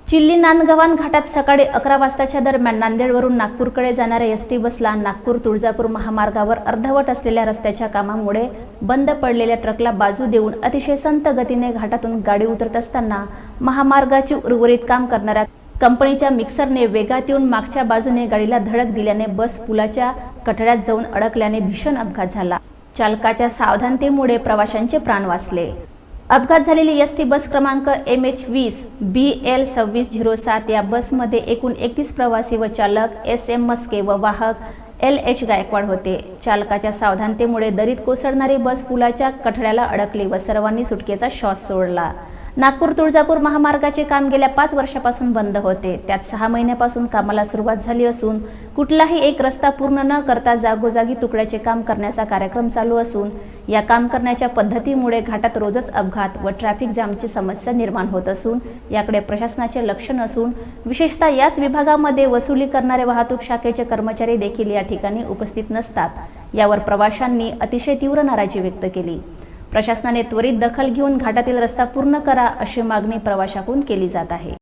Chilli नांदगव्हाण घाटात सकाळी 11 वाजताच्या दरम्यान नांदेडवरून नागपूरकडे जाणाऱ्या एसटी बसला नागपूर तुळजापूर महामार्गावर अर्धवट असलेल्या रस्त्याच्या कामामुळे बंद पडलेल्या ट्रकला बाजू देऊन अतिशय संत गतीने घाटातून गाडी उतरत असताना महामार्गाची उर्वरित काम करणाऱ्या कंपनीच्या मिक्सरने वेगात येऊन मागच्या बाजूने गाडीला धडक दिल्याने बस पुलाच्या कठड्यात जाऊन अडकल्याने भीषण अपघात झाला। चालकाच्या सावधानतेमुळे प्रवाशांचे प्राण वाचले। अपघात झालेली एसटी बस क्रमांक MH20 BL 2607 या बसमध्ये एकूण 31 प्रवासी व चालक SM मस्के व वाहक LH गायकवाड होते। चालकाच्या सावधानतेमुळे दरीत कोसळणारी बस पुलाच्या कठड्याला अडकली व सर्वांनी सुटकेचा श्वास सोडला। नागपूर तुळजापूर महामार्गाचे काम गेल्या 5 वर्षापासून बंद होते। त्यात 6 महिन्यापासून कामाला सुरुवात झाली असून कुठलाही एक रस्ता पूर्ण न करता जागोजागी तुकड्याचे काम करण्याचा कार्यक्रम चालू असून या काम करण्याच्या पद्धतीमुळे घाटात रोजच अपघात व ट्रॅफिक जामची समस्या निर्माण होत असून याकडे प्रशासनाचे लक्ष नसून विशेषतः याच विभागामध्ये वसुली करणारे वाहतूक शाखेचे कर्मचारी देखील या ठिकाणी उपस्थित नसतात। यावर प्रवाशांनी अतिशय तीव्र नाराजी व्यक्त केली। प्रशासनाने त्वरित दखल घेऊन घाटातील रस्ता पूर्ण करा अशी मागणी प्रवाशांकडून केली जात आहे।